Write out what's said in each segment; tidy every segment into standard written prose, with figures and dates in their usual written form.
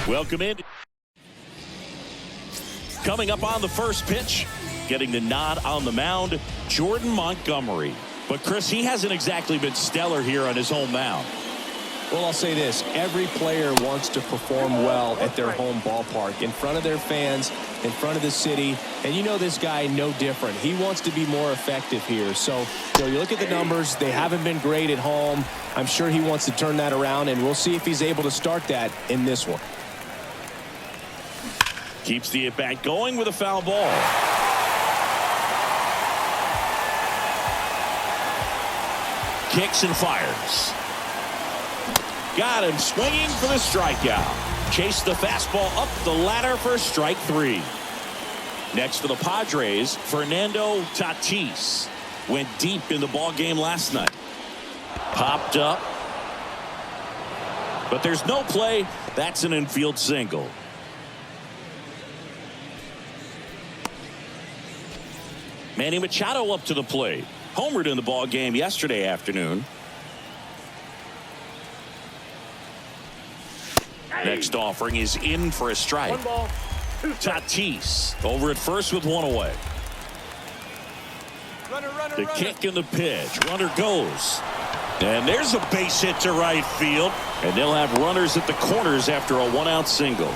Welcome in. Coming up on the first pitch, getting the nod on the mound, Jordan Montgomery. But Chris, he hasn't exactly been stellar here on his home mound. Well, I'll say this. Every player wants to perform well at their home ballpark, in front of their fans, in front of the city. And you know this guy no different. He wants to be more effective here. So, you look at the numbers. They haven't been great at home. I'm sure he wants to turn that around, and we'll see if he's able to start that in this one. Keeps the at-bat going with a foul ball. Kicks and fires. Got him swinging for the strikeout. Chased the fastball up the ladder for strike 3. Next for the Padres, Fernando Tatis. Went deep in the ball game last night. Popped up. But there's no play. That's an infield single. Manny Machado up to the plate. Homered in the ball game yesterday afternoon. Next offering is in for a strike. 1 ball, 2 strikes. Tatis over at first with 1 away. The kick and the pitch. Runner goes. And there's a base hit to right field. And they'll have runners at the corners after a 1-out single.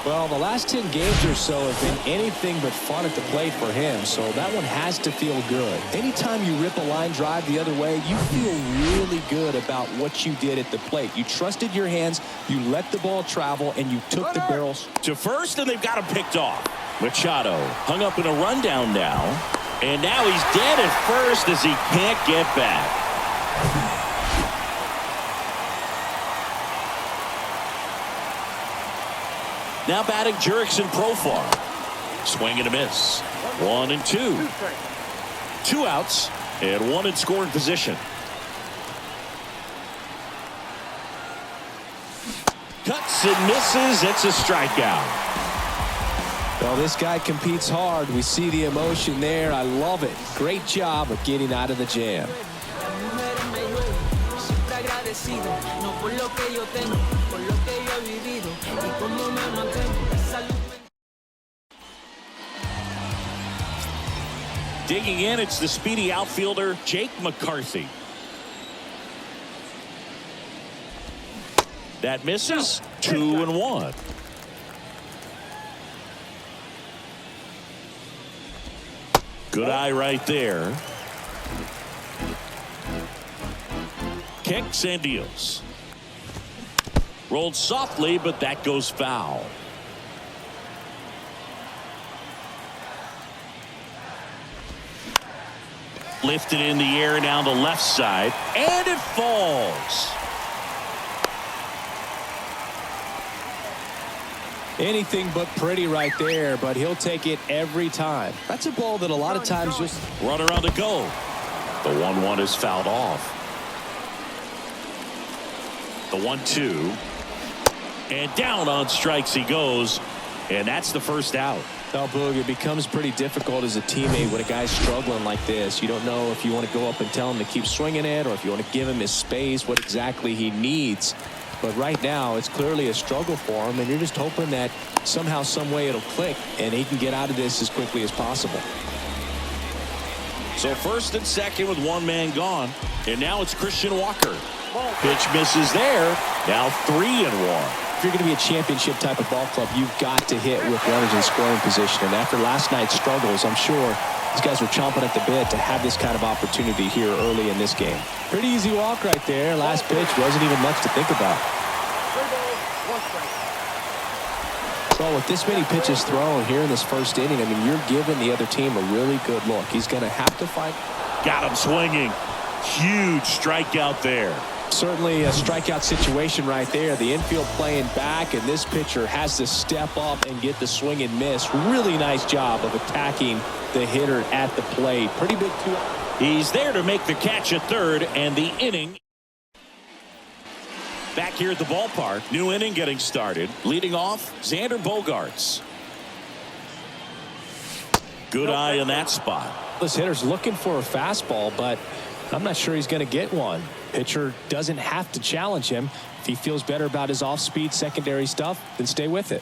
Well, the last 10 games or so have been anything but fun at the plate for him, so that one has to feel good. Anytime you rip a line drive the other way, you feel really good about what you did at the plate. You trusted your hands, you let the ball travel, and you took the barrels to first, and they've got him picked off. Machado hung up in a rundown now, and now he's dead at first as he can't get back. Now batting Jurickson Profar. Swing and a miss. 1 and 2. 2 outs and 1 in scoring position. Cuts and misses. It's a strikeout. Well, this guy competes hard. We see the emotion there. I love it. Great job of getting out of the jam. Digging in, it's the speedy outfielder Jake McCarthy. That misses. 2 and 1. Good eye right there. Kicks and deals. Rolled softly, but that goes foul. Lifted in the air down the left side, and it falls. Anything but pretty right there, but he'll take it every time. That's a ball that a lot of times just... Runner on the go. The 1-1 is fouled off. The 1-2. And down on strikes he goes. And that's the first out. Well, Boog, it becomes pretty difficult as a teammate when a guy's struggling like this. You don't know if you want to go up and tell him to keep swinging it or if you want to give him his space, what exactly he needs. But right now, it's clearly a struggle for him, and you're just hoping that somehow, some way it'll click and he can get out of this as quickly as possible. So first and second with 1 man gone. And now it's Christian Walker. Pitch misses there. Now 3 and 1. If you're going to be a championship type of ball club, you've got to hit with runners in scoring position. And after last night's struggles, I'm sure these guys were chomping at the bit to have this kind of opportunity here early in this game. Pretty easy walk right there. Last pitch wasn't even much to think about. Well, with this many pitches thrown here in this first inning, I mean, you're giving the other team a really good look. He's going to have to fight. Got him swinging. Huge strikeout there. Certainly a strikeout situation right there. The infield playing back, and this pitcher has to step up and get the swing and miss. Really nice job of attacking the hitter at the plate. Pretty big 2. He's there to make the catch at third, and the inning. Back here at the ballpark, new inning getting started. Leading off, Xander Bogaerts. Good eye in that spot. This hitter's looking for a fastball, but I'm not sure he's going to get one. Pitcher doesn't have to challenge him. If he feels better about his off-speed secondary stuff, then stay with it.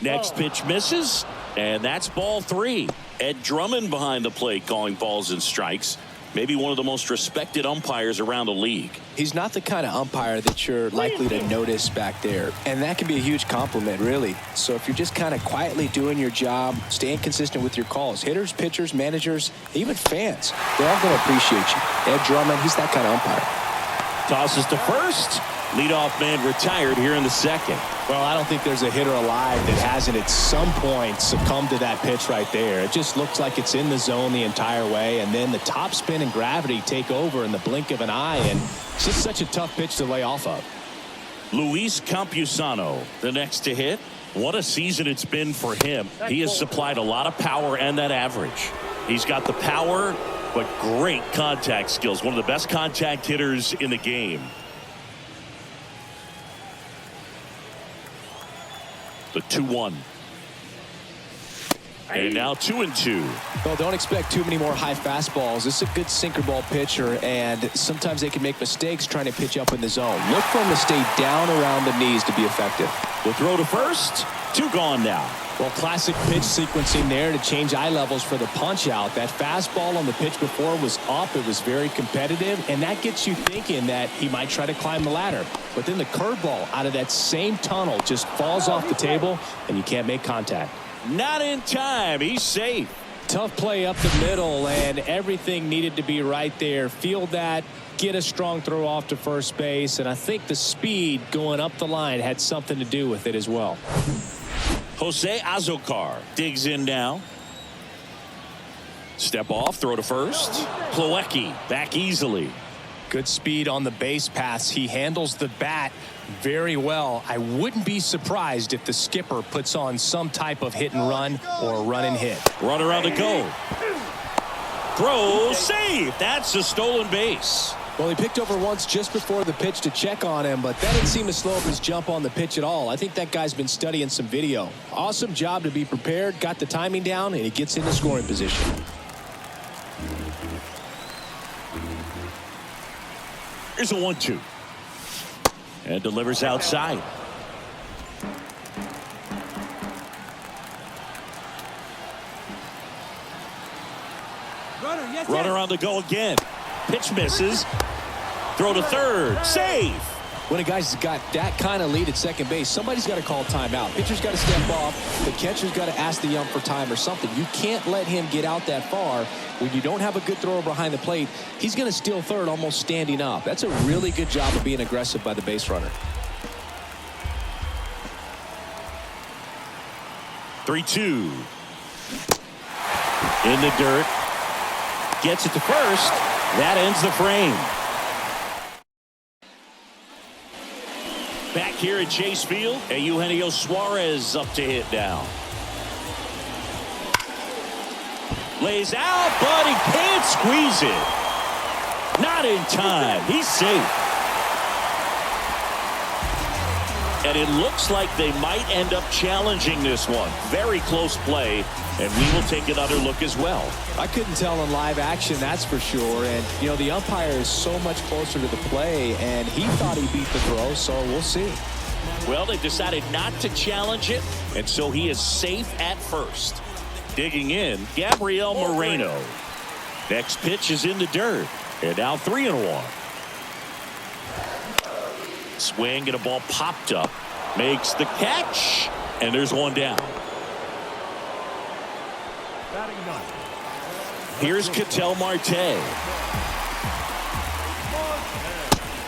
Next pitch misses, and that's ball 3. Ed Drummond behind the plate calling balls and strikes. Maybe one of the most respected umpires around the league. He's not the kind of umpire that you're likely to notice back there, and that can be a huge compliment, really. So if you're just kind of quietly doing your job, staying consistent with your calls, hitters, pitchers, managers, even fans, they're all going to appreciate you. Ed Drummond, he's that kind of umpire. Tosses to first. Leadoff man retired here in the second. Well, I don't think there's a hitter alive that hasn't at some point succumbed to that pitch right there. It just looks like it's in the zone the entire way, and then the top spin and gravity take over in the blink of an eye, and it's just such a tough pitch to lay off of. Luis Campusano, the next to hit. What a season it's been for him. He has supplied a lot of power and that average. He's got the power, but great contact skills. One of the best contact hitters in the game. The 2-1. And now 2-2. Well, don't expect too many more high fastballs. This is a good sinker ball pitcher, and sometimes they can make mistakes trying to pitch up in the zone. Look for him to stay down around the knees to be effective. The throw to first. 2 gone now. Well, classic pitch sequencing there to change eye levels for the punch out. That fastball on the pitch before was up. It was very competitive, and that gets you thinking that he might try to climb the ladder. But then the curveball out of that same tunnel just falls off the table, and you can't make contact. Not in time. He's safe. Tough play up the middle, and everything needed to be right there. Field that, get a strong throw off to first base, and I think the speed going up the line had something to do with it as well. Jose Azocar digs in now. Step off, throw to first. Plawecki back easily. Good speed on the base paths. He handles the bat very well. I wouldn't be surprised if the skipper puts on some type of hit and run or run and hit. Runner on the go. Throw, save. That's a stolen base. Well, he picked over once just before the pitch to check on him, but that didn't seem to slow up his jump on the pitch at all. I think that guy's been studying some video. Awesome job to be prepared, got the timing down, and he gets into scoring position. Here's a 1-2. And delivers outside. Runner on the go again. Pitch misses. Throw to third. Save. When a guy's got that kind of lead at second base, somebody's got to call timeout. Pitcher's got to step off. The catcher's got to ask the ump for time or something. You can't let him get out that far. When you don't have a good thrower behind the plate, he's going to steal third almost standing up. That's a really good job of being aggressive by the base runner. 3-2. In the dirt. Gets it to first. That ends the frame. Back here at Chase Field, and Eugenio Suarez up to hit now. Lays out, but he can't squeeze it. Not in time. He's safe. And it looks like they might end up challenging this one. Very close play, and we will take another look as well. I couldn't tell in live action, that's for sure. And, you know, the umpire is so much closer to the play, and he thought he beat the throw, so we'll see. Well, they've decided not to challenge it, and so he is safe at first. Digging in, Gabriel Moreno. Next pitch is in the dirt, and now 3-1. Swing and a ball popped up. Makes the catch, and there's one down. Here's Ketel Marte.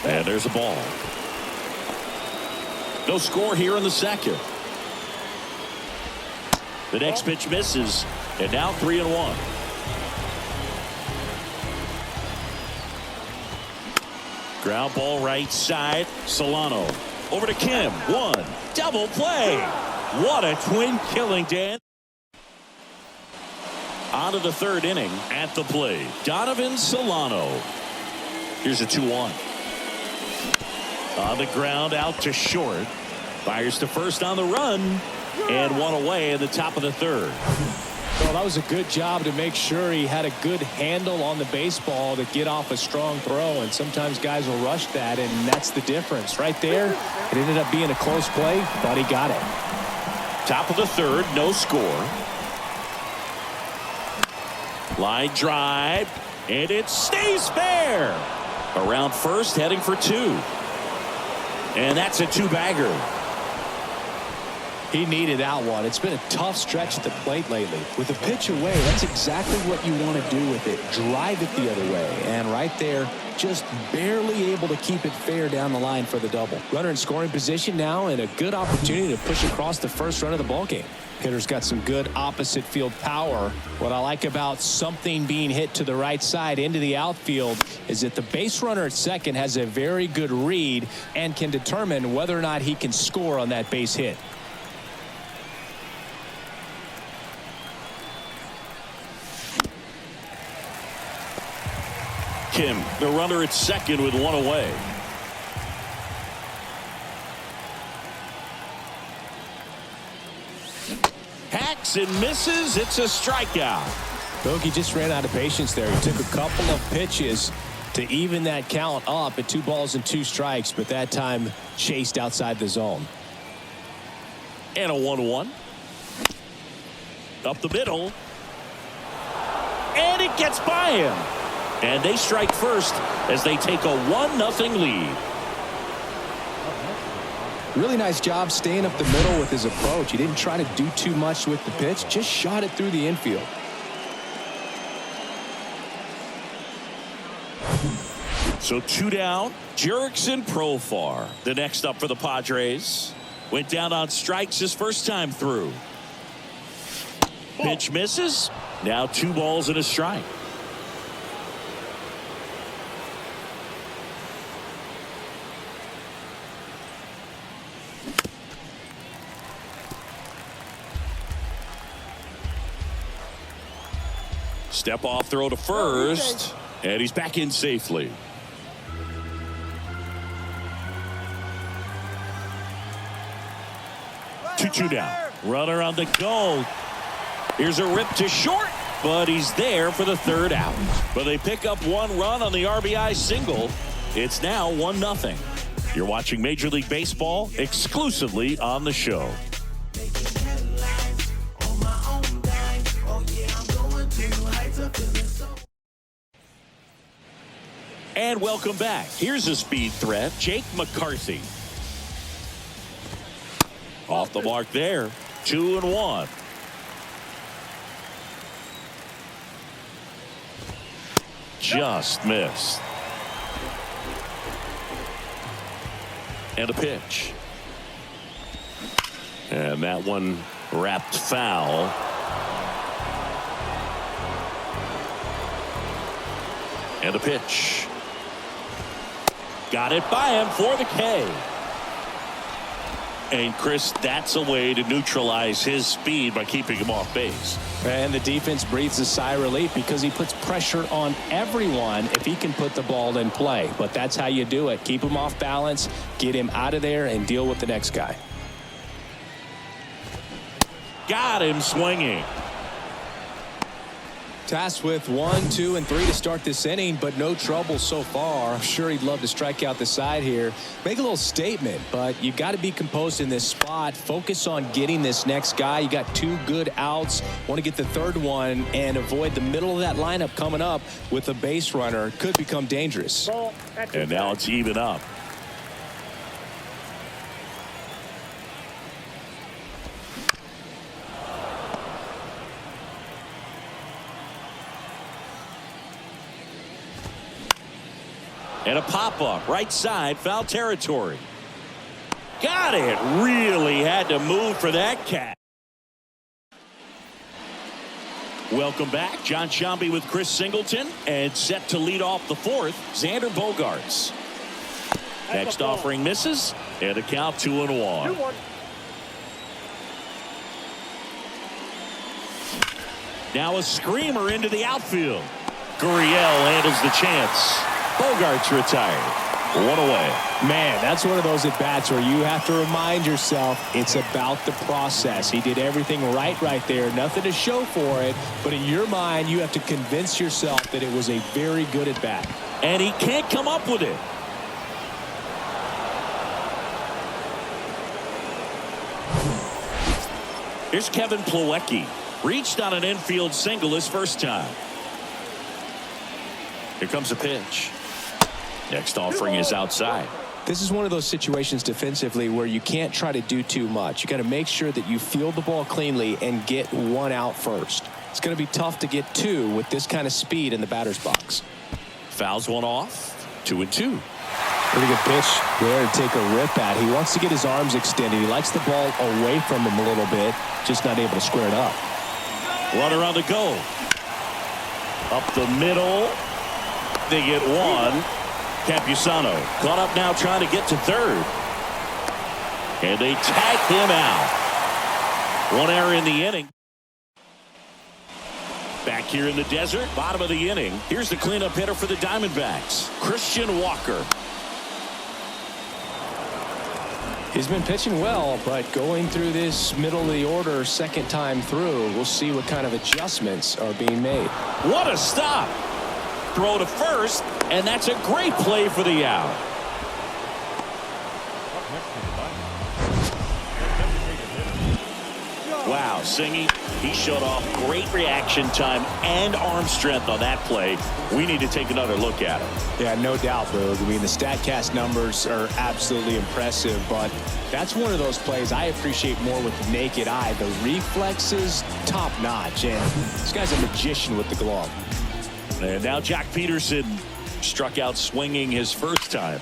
And there's a ball. No score here in the second. The next pitch misses, and now 3-1. Ground ball right side. Solano over to Kim. One double play. What a twin killing, Dan. On to the third inning. At the plate, Donovan Solano. Here's a 2-1. On the ground, out to short. Fires to first on the run, and one away in the top of the third. Well, that was a good job to make sure he had a good handle on the baseball to get off a strong throw, and sometimes guys will rush that, and that's the difference. Right there, it ended up being a close play, but he got it. Top of the third, no score. Line drive, and it stays fair. Around first, heading for two. And that's a two-bagger. He needed that one. It's been a tough stretch at the plate lately. With a pitch away, that's exactly what you want to do with it. Drive it the other way. And right there, just barely able to keep it fair down the line for the double. Runner in scoring position now, and a good opportunity to push across the first run of the ballgame. Hitter's got some good opposite field power. What I like about something being hit to the right side into the outfield is that the base runner at second has a very good read and can determine whether or not he can score on that base hit. Kim, the runner at second with one away. Hacks and misses. It's a strikeout. Bogey just ran out of patience there. He took a couple of pitches to even that count up at 2 balls and 2 strikes, but that time chased outside the zone. And a 1-1. Up the middle. And it gets by him. And they strike first as they take a 1-0 lead. Really nice job staying up the middle with his approach. He didn't try to do too much with the pitch, just shot it through the infield. So 2 down. Jurickson Profar, the next up for the Padres. Went down on strikes his first time through. Pitch misses. Now 2 balls and a strike. Step off throw to first, and he's back in safely. Two down. Runner on the go. Here's a rip to short, but he's there for the 3rd out. But they pick up 1 run on the RBI single. It's now 1-0. You're watching Major League Baseball exclusively on the show. And welcome back. Here's a speed threat, Jake McCarthy. Off the mark there. 2-1. Just missed. And a pitch. And that one wrapped foul. And a pitch. Got it by him for the K. And Chris, that's a way to neutralize his speed by keeping him off base. And the defense breathes a sigh of relief because he puts pressure on everyone if he can put the ball in play. But that's how you do it. Keep him off balance, get him out of there, and deal with the next guy. Got him swinging. Tasked with 1, 2, and 3 to start this inning, but no trouble so far. I'm sure he'd love to strike out the side here. Make a little statement, but you got to be composed in this spot. Focus on getting this next guy. You got 2 good outs. Want to get the 3rd one and avoid the middle of that lineup coming up with a base runner. Could become dangerous. And now it's even up. And a pop-up right side, foul territory. Got it. Really had to move for that cat. Welcome back. John Sciambi with Chris Singleton, and set to lead off the 4th, Xander Bogaerts. Next offering misses, and a count 2-1. Now a screamer into the outfield. Gurriel handles the chance. Bogaerts retired. One away. Man, that's one of those at-bats where you have to remind yourself it's about the process. He did everything right there. Nothing to show for it. But in your mind, you have to convince yourself that it was a very good at-bat. And he can't come up with it. Here's Kevin Plawecki. Reached on an infield single his first time. Here comes a pitch. Next offering is outside. This is one of those situations defensively where you can't try to do too much. You got to make sure that you field the ball cleanly and get one out first. It's going to be tough to get two with this kind of speed in the batter's box. Fouls one off. 2-2. Pretty good pitch there to take a rip at. He wants to get his arms extended. He likes the ball away from him a little bit, just not able to square it up. Runner on the go. Up the middle. They get one. Campusano caught up now trying to get to third. And they tag him out. One error in the inning. Back here in the desert, bottom of the inning. Here's the cleanup hitter for the Diamondbacks, Christian Walker. He's been pitching well, but going through this middle of the order second time through, we'll see what kind of adjustments are being made. What a stop. Throw to first, and that's a great play for the out. Wow, Singy, he showed off great reaction time and arm strength on that play. We need to take another look at it. Yeah, no doubt, Boog. I mean, the StatCast numbers are absolutely impressive, but that's one of those plays I appreciate more with the naked eye. The reflexes, top notch, and this guy's a magician with the glove. And now Jack Peterson struck out swinging his first time.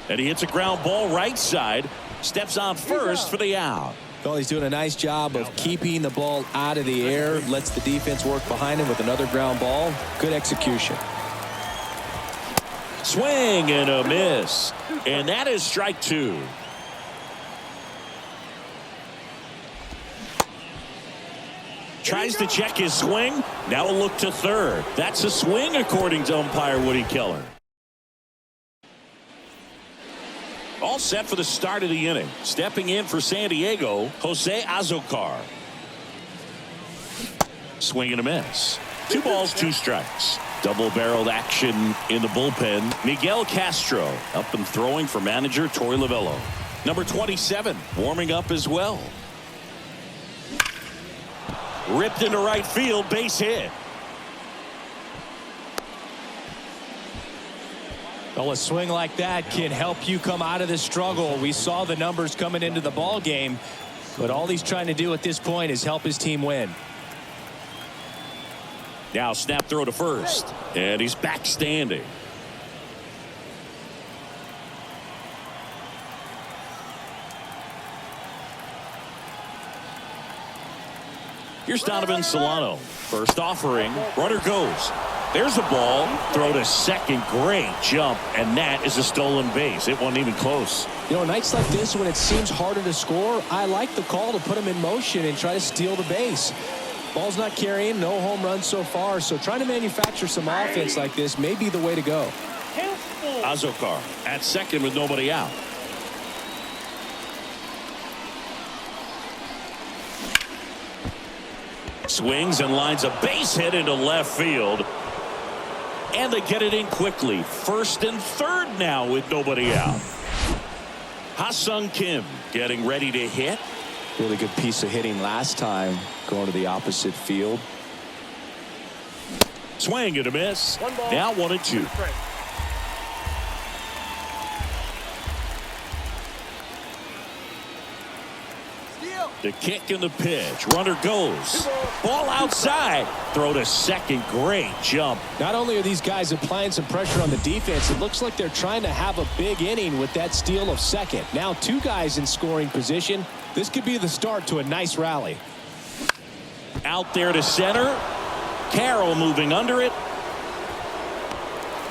And he hits a ground ball right side. Steps on first for the out. Well, he's doing a nice job of keeping the ball out of the air. Lets the defense work behind him with another ground ball. Good execution. Swing and a miss. And that is strike two. Tries to check his swing. Now a look to third. That's a swing according to umpire Woody Keller. All set for the start of the inning. Stepping in for San Diego, Jose Azocar. Swing and a miss. 2 balls, 2 strikes. Double-barreled action in the bullpen. Miguel Castro up and throwing for manager Torey Lovullo. Number 27 warming up as well. Ripped into right field, base hit. Well, a swing like that can help you come out of the struggle. We saw the numbers coming into the ball game, but all he's trying to do at this point is help his team win. Now snap throw to first, and he's back standing. Here's Donovan Solano. First offering. Runner goes. There's a ball. Throw to second. Great jump. And that is a stolen base. It wasn't even close. You know, nights like this when it seems harder to score, I like the call to put him in motion and try to steal the base. Ball's not carrying. No home runs so far. So trying to manufacture some offense like this may be the way to go. Azocar at second with nobody out. Swings and lines a base hit into left field. And they get it in quickly. First and third now with nobody out. Ha-Sung Kim getting ready to hit. Really good piece of hitting last time going to the opposite field. Swing and a miss. Now 1-2. The kick and the pitch. Runner goes. Ball outside. Throw to second. Great jump. Not only are these guys applying some pressure on the defense, it looks like they're trying to have a big inning with that steal of second. Now 2 guys in scoring position. This could be the start to a nice rally. Out there to center. Carroll moving under it.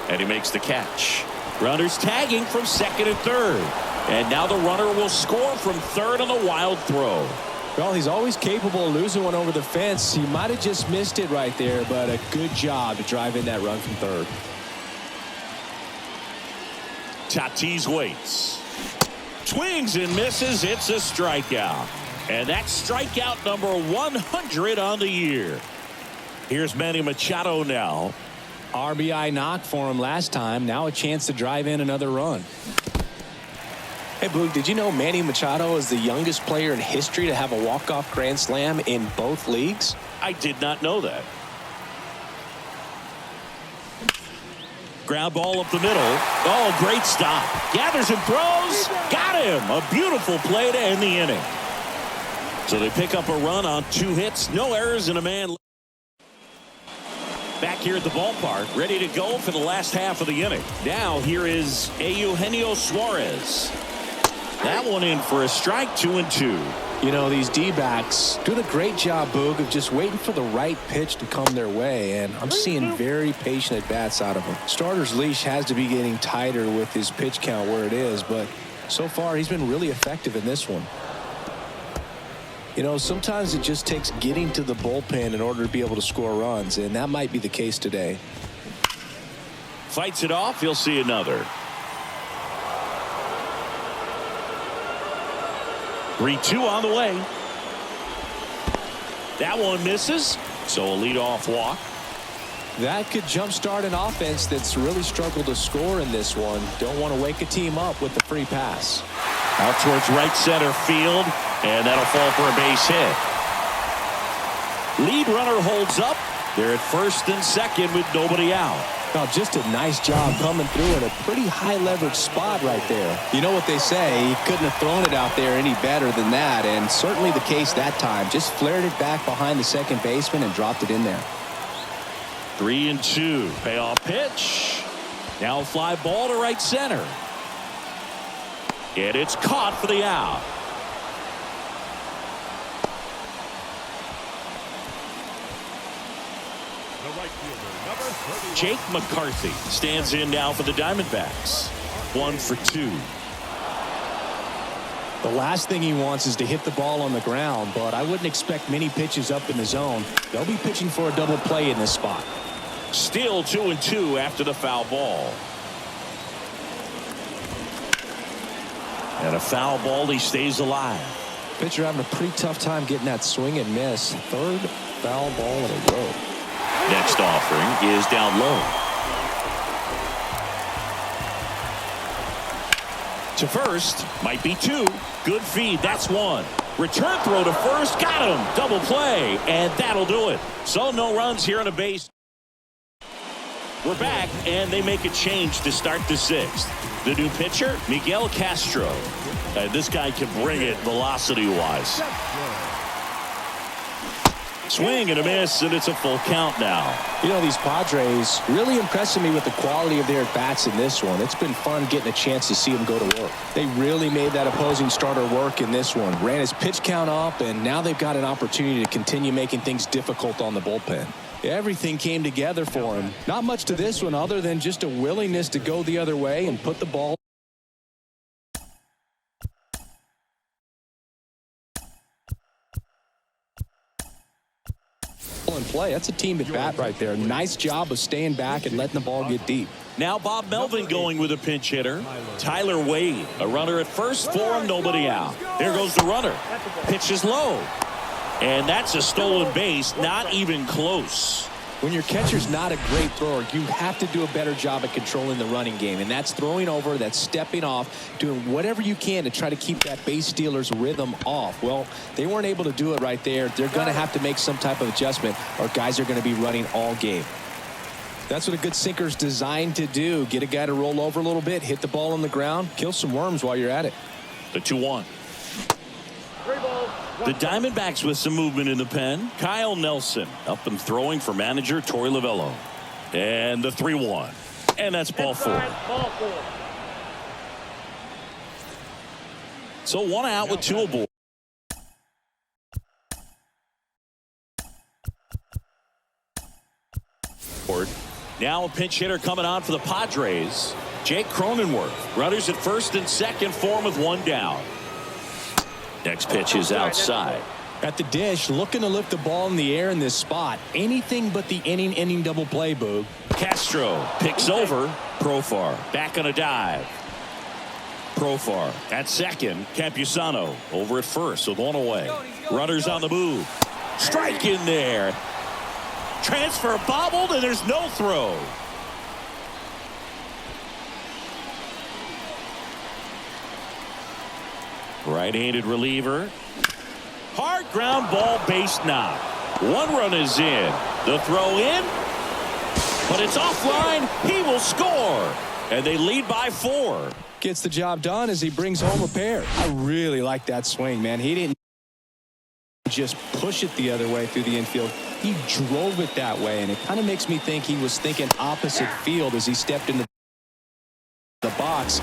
And he makes the catch. Runners tagging from second and third. And now the runner will score from third on the wild throw. Well, he's always capable of losing one over the fence. He might have just missed it right there, but a good job to drive in that run from third. Tatis waits. Swings and misses. It's a strikeout. And that's strikeout number 100 on the year. Here's Manny Machado now. RBI knock for him last time. Now a chance to drive in another run. Hey, Boog, did you know Manny Machado is the youngest player in history to have a walk-off grand slam in both leagues? I did not know that. Ground ball up the middle. Oh, great stop. Gathers and throws. Got him. A beautiful play to end the inning. So they pick up a run on 2 hits. No errors and a man. Back here at the ballpark, ready to go for the last half of the inning. Now here is Eugenio Suarez. That one in for a strike, 2-2. You know, these D-backs doing a great job, Boog, of just waiting for the right pitch to come their way, and I'm seeing very patient at-bats out of him. Starter's leash has to be getting tighter with his pitch count where it is, but so far he's been really effective in this one. You know, sometimes it just takes getting to the bullpen in order to be able to score runs, and that might be the case today. Fights it off. He'll see another. 3-2 on the way. That one misses, so a leadoff walk. That could jumpstart an offense that's really struggled to score in this one. Don't want to wake a team up with the free pass. Out towards right center field, and that'll fall for a base hit. Lead runner holds up. They're at first and second with nobody out. Now, just a nice job coming through in a pretty high leverage spot right there. You know what they say, he couldn't have thrown it out there any better than that, and certainly the case that time. Just flared it back behind the second baseman and dropped it in there. 3-2. Payoff pitch. Now a fly ball to right center. And it's caught for the out. Jake McCarthy stands in now for the Diamondbacks. 1 for 2. The last thing he wants is to hit the ball on the ground, but I wouldn't expect many pitches up in the zone. They'll be pitching for a double play in this spot. Still 2-2 after the foul ball. And a foul ball, he stays alive. Pitcher having a pretty tough time getting that swing and miss. Third foul ball in a row. Next offering is down low. To first, might be 2. Good feed, that's 1. Return throw to first, got him. Double play, and that'll do it. So no runs here on a base. We're back, and they make a change to start the 6th. The new pitcher, Miguel Castro. This guy can bring it velocity-wise. Swing and a miss, and it's a full count now. You know, these Padres really impressing me with the quality of their bats in this one. It's been fun getting a chance to see them go to work. They really made that opposing starter work in this one. Ran his pitch count up, and now they've got an opportunity to continue making things difficult on the bullpen. Everything came together for him. Not much to this one other than just a willingness to go the other way and put the ball in play. That's a team at bat right there. Nice job of staying back and letting the ball get deep. Now Bob Melvin going with a pinch hitter. Tyler Wade, a runner at first for him, nobody out. There goes the runner. Pitch is low. And that's a stolen base, not even close. When your catcher's not a great thrower, you have to do a better job at controlling the running game. And that's throwing over, that's stepping off, doing whatever you can to try to keep that base stealer's rhythm off. Well, they weren't able to do it right there. They're going to have to make some type of adjustment, or guys are going to be running all game. That's what a good sinker's designed to do. Get a guy to roll over a little bit, hit the ball on the ground, kill some worms while you're at it. The 2-1. The Diamondbacks with some movement in the pen. Kyle Nelson up and throwing for manager Torey Lovullo. And the 3-1. And that's ball 4. So 1 out with 2 aboard. Now a pinch hitter coming on for the Padres. Jake Cronenworth. Runners at first and second for him with 1 down. Next pitch is outside. At the dish, looking to lift the ball in the air in this spot. Anything but the inning double play, Boog. Castro picks over. Profar back on a dive. Profar at second. Campusano over at first with one away. Runners on the move. Strike in there. Transfer bobbled, and there's no throw. Right-handed reliever. Hard ground ball, base knock. One run is in. The throw in, but it's offline. He will score, and they lead by 4. Gets the job done as he brings home a pair. I really like that swing, man. He didn't just push it the other way through the infield. He drove it that way, and it kind of makes me think he was thinking opposite field as he stepped into the box.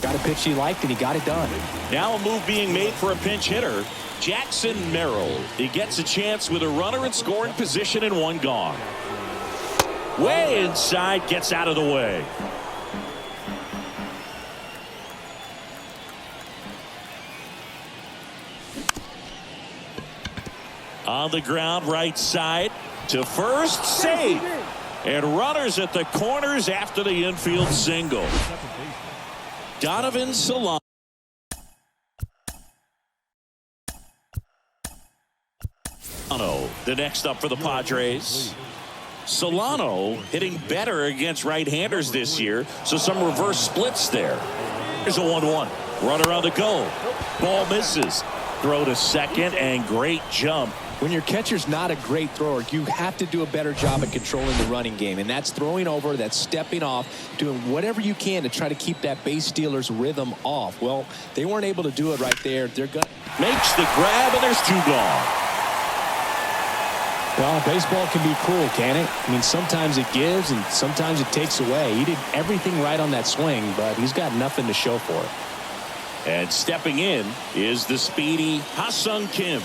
Got a pitch he liked, and he got it done. Now a move being made for a pinch hitter. Jackson Merrill. He gets a chance with a runner in scoring position and one gone. Way inside, gets out of the way. On the ground, right side to first, save. And runners at the corners after the infield single. Donovan Solano. The next up for the Padres. Solano hitting better against right-handers this year, so some reverse splits there. Here's a 1-1. Runner on the go. Ball misses. Throw to second, and great jump. When your catcher's not a great thrower, you have to do a better job at controlling the running game, and that's throwing over, that's stepping off, doing whatever you can to try to keep that base stealer's rhythm off. Well, they weren't able to do it right there. They're going makes the grab, and there's 2 gone. Well, baseball can be cruel, can it? I mean, sometimes it gives and sometimes it takes away. He did everything right on that swing, but he's got nothing to show for it. And stepping in is the speedy Ha-Sung Kim.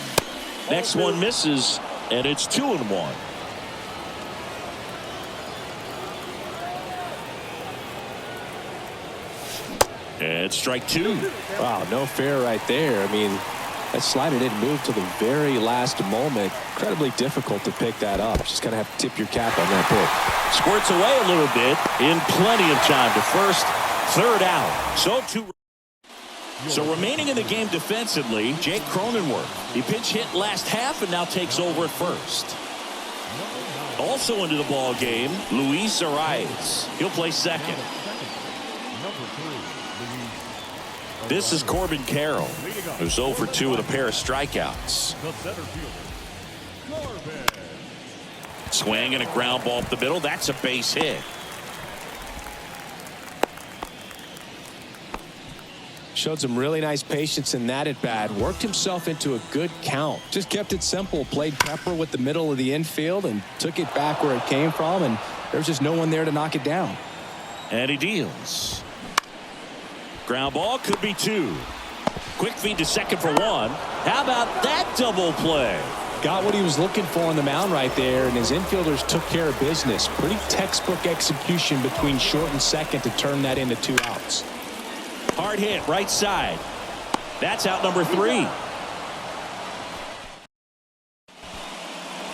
Next one misses, and it's 2-1. And strike 2. Wow, no fair right there. I mean, that slider didn't move till the very last moment. Incredibly difficult to pick that up. Just kind of have to tip your cap on that pick. Squirts away a little bit in plenty of time to first. Third out. So remaining in the game defensively, Jake Cronenworth. He pinch hit last half and now takes over at first. Also into the ball game, Luis Arias. He'll play second. This is Corbin Carroll, who's 0 for 2 with a pair of strikeouts. Swing and a ground ball up the middle. That's a base hit. Showed some really nice patience in that at bat. Worked himself into a good count. Just kept it simple. Played pepper with the middle of the infield and took it back where it came from. And there's just no one there to knock it down. And he deals. Ground ball could be 2. Quick feed to second for 1. How about that double play? Got what he was looking for on the mound right there, and his infielders took care of business. Pretty textbook execution between short and second to turn that into 2 outs. Hard hit right side. That's out number 3.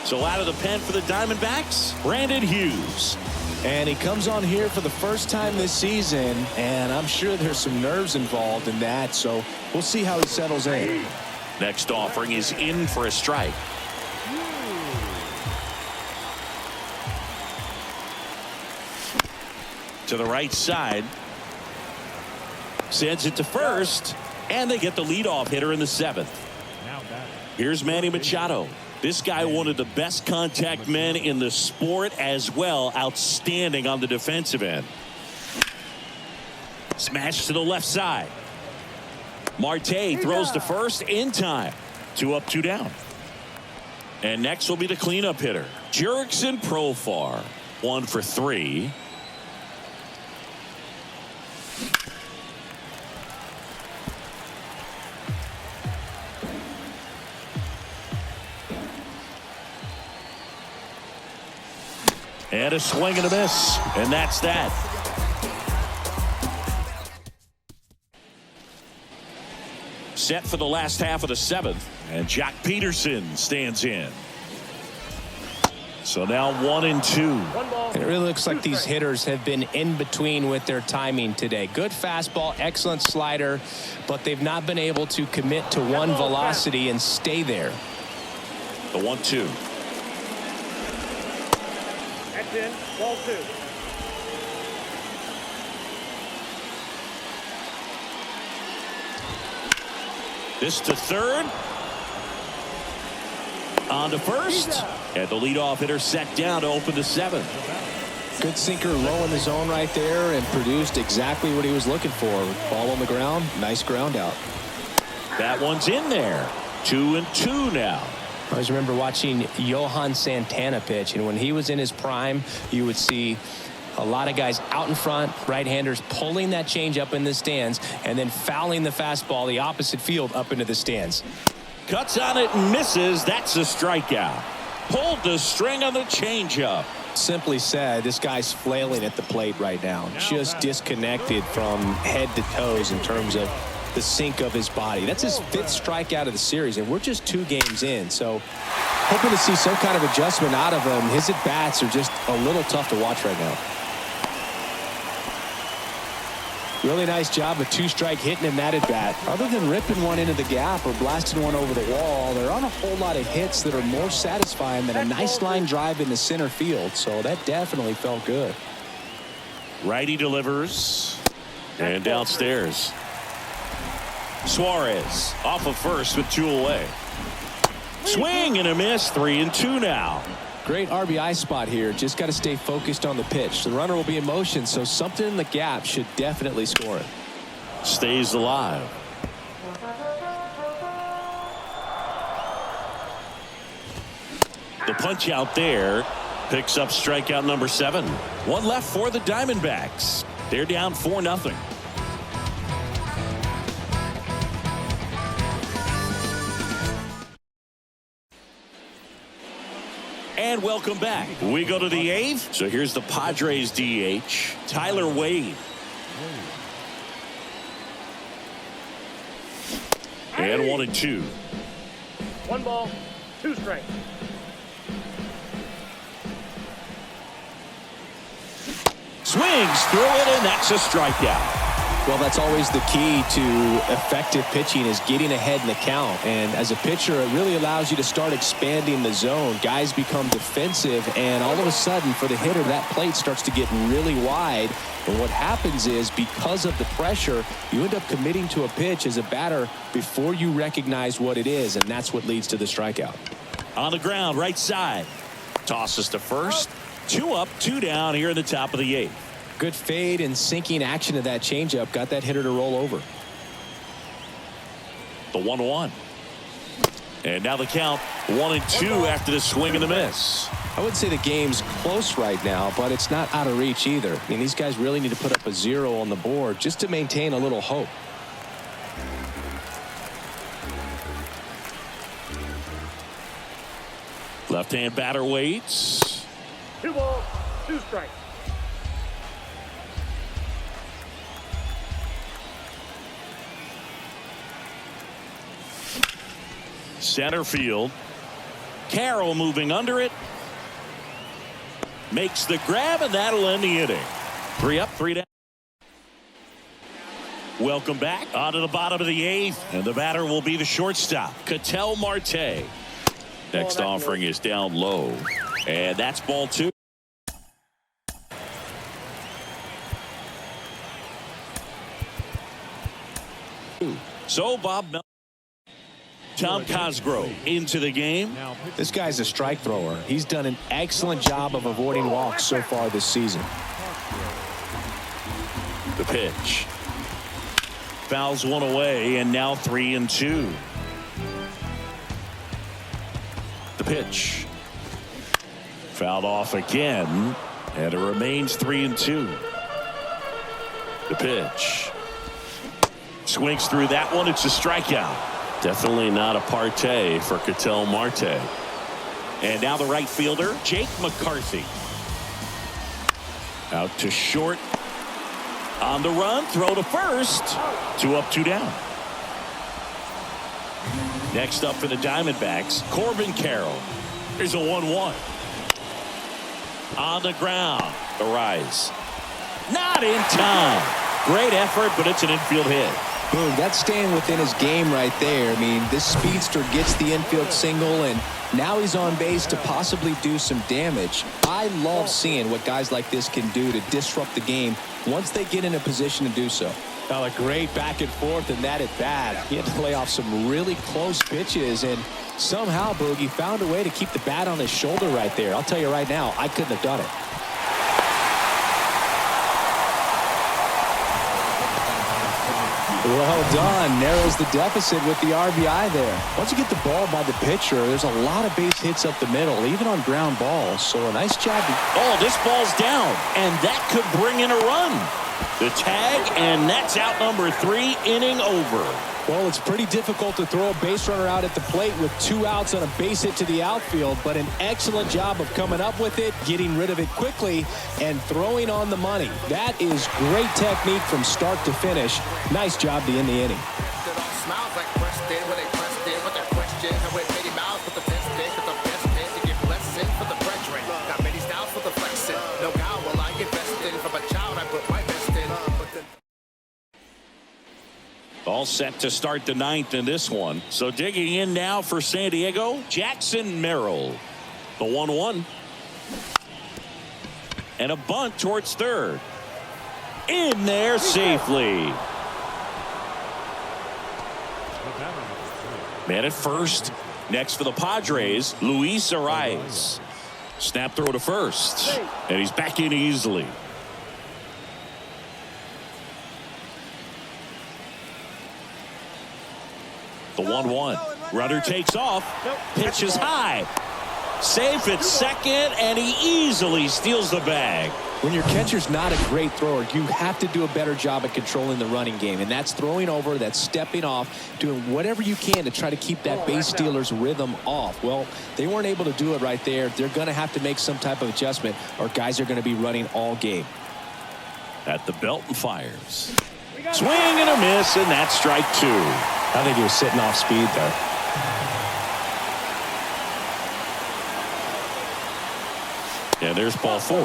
So out of the pen for the Diamondbacks, Brandon Hughes. And he comes on here for the first time this season, and I'm sure there's some nerves involved in that, so we'll see how he settles in. Next offering is in for a strike. To the right side. Sends it to first, and they get the leadoff hitter in the 7th. Here's Manny Machado. This guy, one of the best contact men in the sport as well. Outstanding on the defensive end. Smash to the left side. Marte throws to first in time. 2 up, 2 down. And next will be the cleanup hitter, Jurickson Profar. 1 for 3. And a swing and a miss. And that's that. Set for the last half of the 7th. And Jack Peterson stands in. So now 1-2. And it really looks like these hitters have been in between with their timing today. Good fastball, excellent slider, but they've not been able to commit to one velocity and stay there. The 1-2. That's in. Ball 2. This to third. On to first. And the leadoff hitter set down to open the 7th. Good sinker low in the zone right there and produced exactly what he was looking for. Ball on the ground. Nice ground out. That one's in there. 2-2 now. I always remember watching Johan Santana pitch, and when he was in his prime, you would see a lot of guys out in front, right-handers pulling that change up in the stands and then fouling the fastball the opposite field up into the stands. Cuts on it and misses. That's a strikeout. Pulled the string on the changeup. Simply said, this guy's flailing at the plate right now. Just disconnected from head to toes in terms of the sink of his body. That's his 5th strikeout of the series, and we're just 2 games in. So hoping to see some kind of adjustment out of him. His at-bats are just a little tough to watch right now. Really nice job of 2-strike hitting in that at-bat. Other than ripping one into the gap or blasting one over the wall, there aren't a whole lot of hits that are more satisfying than a nice line drive in the center field. So that definitely felt good. Righty delivers. And downstairs. Suarez off of first with 2 away. Swing and a miss. 3-2 now. Great RBI spot here. Just got to stay focused on the pitch. The runner will be in motion, so something in the gap should definitely score it. Stays alive. The punch out there picks up strikeout number 7. 1 left for the Diamondbacks. They're down 4-0. And welcome back. We go to the 8th. So here's the Padres DH, Tyler Wade. And 1-2. 1 ball, 2 strikes. Swings through it, and that's a strikeout. Well, that's always the key to effective pitching, is getting ahead in the count. And as a pitcher, it really allows you to start expanding the zone. Guys become defensive, and all of a sudden, for the hitter, that plate starts to get really wide. And what happens is, because of the pressure, you end up committing to a pitch as a batter before you recognize what it is, and that's what leads to the strikeout. On the ground, right side. Tosses to first. 2 up, 2 down here in the top of the 8th. Good fade and sinking action of that changeup got that hitter to roll over. The 1-1. And now the count 1-2 after the swing and the miss. I would say the game's close right now, but it's not out of reach either. I mean, these guys really need to put up a 0 on the board just to maintain a little hope. Left-hand batter waits. 2 balls, 2 strikes. Center field. Carroll moving under it. Makes the grab, and that'll end the inning. 3 up, 3 down. Welcome back. On to the bottom of the 8th, and the batter will be the shortstop, Ketel Marte. Next offering is down low, and that's ball 2. So Bob Mel Tom Cosgrove into the game. This guy's a strike thrower. He's done an excellent job of avoiding walks so far this season. The pitch. Fouls one away, and now 3-2. The pitch. Fouled off again, and it remains 3-2. The pitch. Swings through that one. It's a strikeout. Definitely not a partay for Ketel Marte. And now the right fielder, Jake McCarthy. Out to short. On the run, throw to first. 2 up, 2 down. Next up for the Diamondbacks, Corbin Carroll. Here's a 1-1. On the ground. The rise. Not in time. Great effort, but it's an infield hit. Boom, that's staying within his game right there. I mean, this speedster gets the infield single, and now he's on base to possibly do some damage. I love seeing what guys like this can do to disrupt the game once they get in a position to do so. Now, a great back and forth, and that at bat. He had to lay off some really close pitches, and somehow, Boogie found a way to keep the bat on his shoulder right there. I'll tell you right now, I couldn't have done it. Well done. Narrows the deficit with the RBI there. Once you get the ball by the pitcher, there's a lot of base hits up the middle, even on ground balls. So a nice job. Oh, this ball's down, and that could bring in a run. The tag, and that's out number 3, inning over. Well, it's pretty difficult to throw a base runner out at the plate with 2 outs on a base hit to the outfield, but an excellent job of coming up with it, getting rid of it quickly, and throwing on the money. That is great technique from start to finish. Nice job to end the inning. All set to start the 9th in this one. So digging in now for San Diego, Jackson Merrill. The 1-1. And a bunt towards third. In there safely. Man at first. Next for the Padres, Luis Arias. Snap throw to first. And he's back in easily. The 1-1. Runner takes off. Pitch is high. Safe at second, and he easily steals the bag. When your catcher's not a great thrower, you have to do a better job at controlling the running game, and that's throwing over, that's stepping off, doing whatever you can to try to keep that base stealer's rhythm off. Well, they weren't able to do it right there. They're going to have to make some type of adjustment, or guys are going to be running all game. At the belt and fires. Swing and a miss, and that's strike 2. I think he was sitting off speed there. And there's ball 4.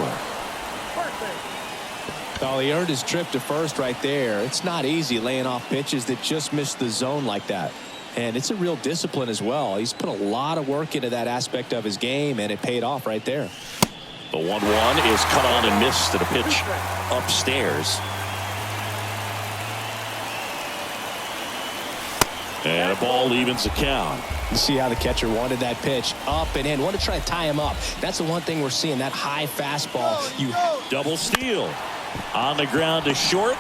Oh, he earned his trip to first right there. It's not easy laying off pitches that just miss the zone like that. And it's a real discipline as well. He's put a lot of work into that aspect of his game, and it paid off right there. The 1-1 is cut on and missed at a pitch upstairs. And a ball evens the count. You see how the catcher wanted that pitch up and in. Want to try to tie him up. That's the one thing we're seeing, that high fastball. Double steal. On the ground to short.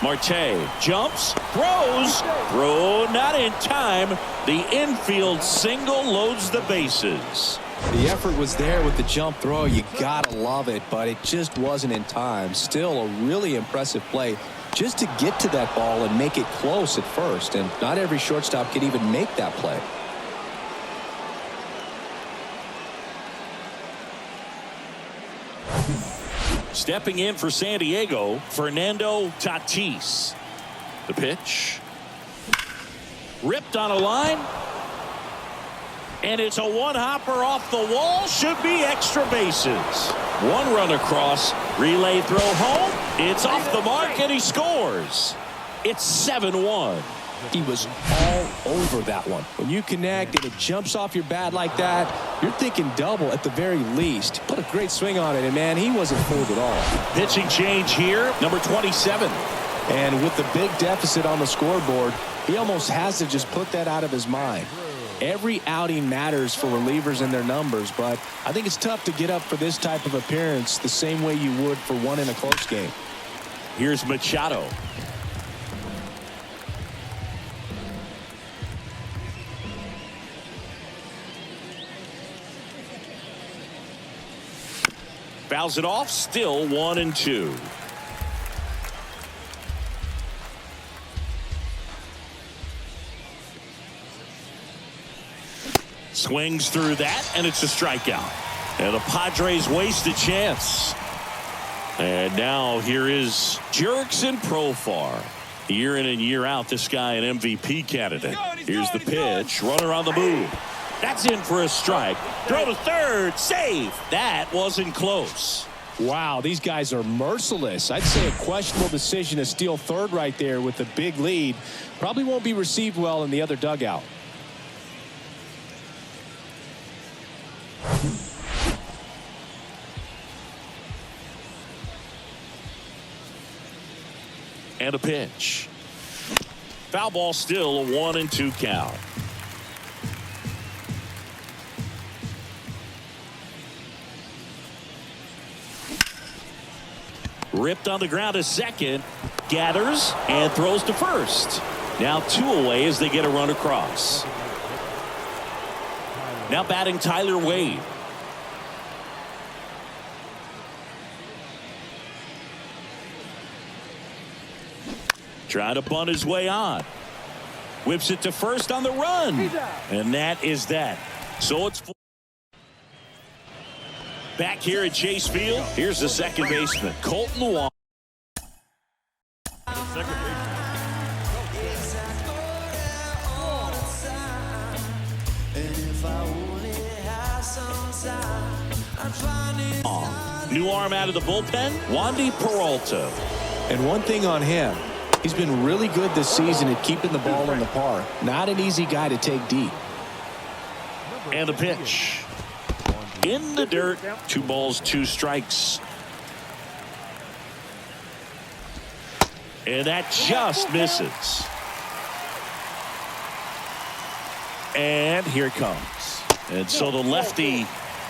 Marte jumps, throws. Throw not in time. The infield single loads the bases. The effort was there with the jump throw. You gotta love it, but it just wasn't in time. Still a really impressive play just to get to that ball and make it close at first. And not every shortstop can even make that play. Stepping in for San Diego, Fernando Tatis. The pitch. Ripped on a line. And it's a one-hopper off the wall. Should be extra bases. One run across. Relay throw home. It's off the mark, and he scores. It's 7-1. He was all over that one. When you connect and it jumps off your bat like that, you're thinking double at the very least. Put a great swing on it, and man, he wasn't fooled at all. Pitching change here, number 27. And with the big deficit on the scoreboard, he almost has to just put that out of his mind. Every outing matters for relievers and their numbers, but I think it's tough to get up for this type of appearance the same way you would for one in a close game. Here's Machado. Fouls it off, still 1-2. Swings through that, and it's a strikeout. And the Padres waste a chance. And now here is Jurickson Profar. Year in and year out, this guy an MVP candidate. Here's the pitch. Runner on the move. That's in for a strike. Throw to third. Safe. That wasn't close. Wow, these guys are merciless. I'd say a questionable decision to steal third right there with a big lead. Probably won't be received well in the other dugout. And a pitch. Foul ball, still a 1-2 count. Ripped on the ground to second. Gathers and throws to first. Now 2 away as they get a run across. Now batting Tyler Wade. Trying to bunt his way on. Whips it to first on the run. And that is that. So it's back here at Chase Field. Here's the second baseman, Colton Wong. New arm out of the bullpen, Wandy Peralta. And one thing on him, he's been really good this season at keeping the ball in the park. Not an easy guy to take deep. And a pitch. In the dirt. 2 balls, 2 strikes. And that just misses. And here it comes. And so the lefty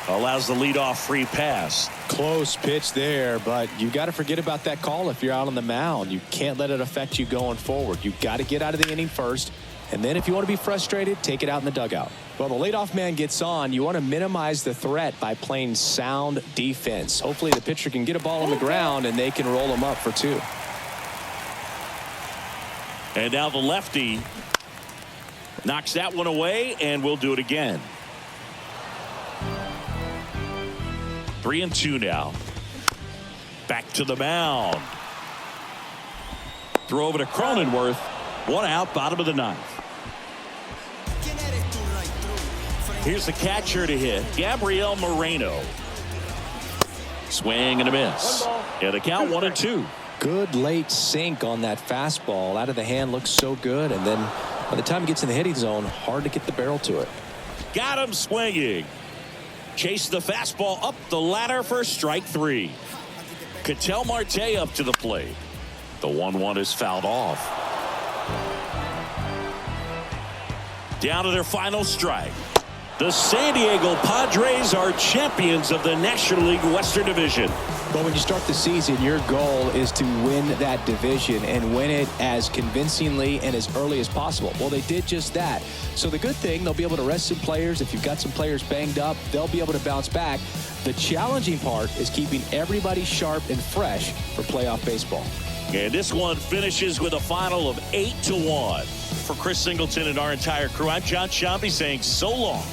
allows the leadoff free pass. Close pitch there, but you got to forget about that call if you're out on the mound. You can't let it affect you going forward. You've got to get out of the inning first, and then if you want to be frustrated, take it out in the dugout. Well, the leadoff man gets on. You want to minimize the threat by playing sound defense. Hopefully the pitcher can get a ball on the ground and they can roll him up for 2. And now the lefty knocks that one away, and we'll do it again. 3-2 now. Back to the mound. Throw over to Cronenworth. 1 out, bottom of the 9th. Here's the catcher to hit, Gabriel Moreno. Swing and a miss. Yeah, the count 1-2. Good late sink on that fastball. Out of the hand, looks so good, and then by the time it gets in the hitting zone, hard to get the barrel to it. Got him swinging. Chase the fastball up the ladder for strike 3. Ketel Marte up to the plate. The 1-1 is fouled off. Down to their final strike. The San Diego Padres are champions of the National League Western Division. But when you start the season, your goal is to win that division and win it as convincingly and as early as possible. Well, they did just that. So the good thing, they'll be able to rest some players. If you've got some players banged up, they'll be able to bounce back. The challenging part is keeping everybody sharp and fresh for playoff baseball. And this one finishes with a final of 8-1. For Chris Singleton and our entire crew, I'm John Shambi saying so long.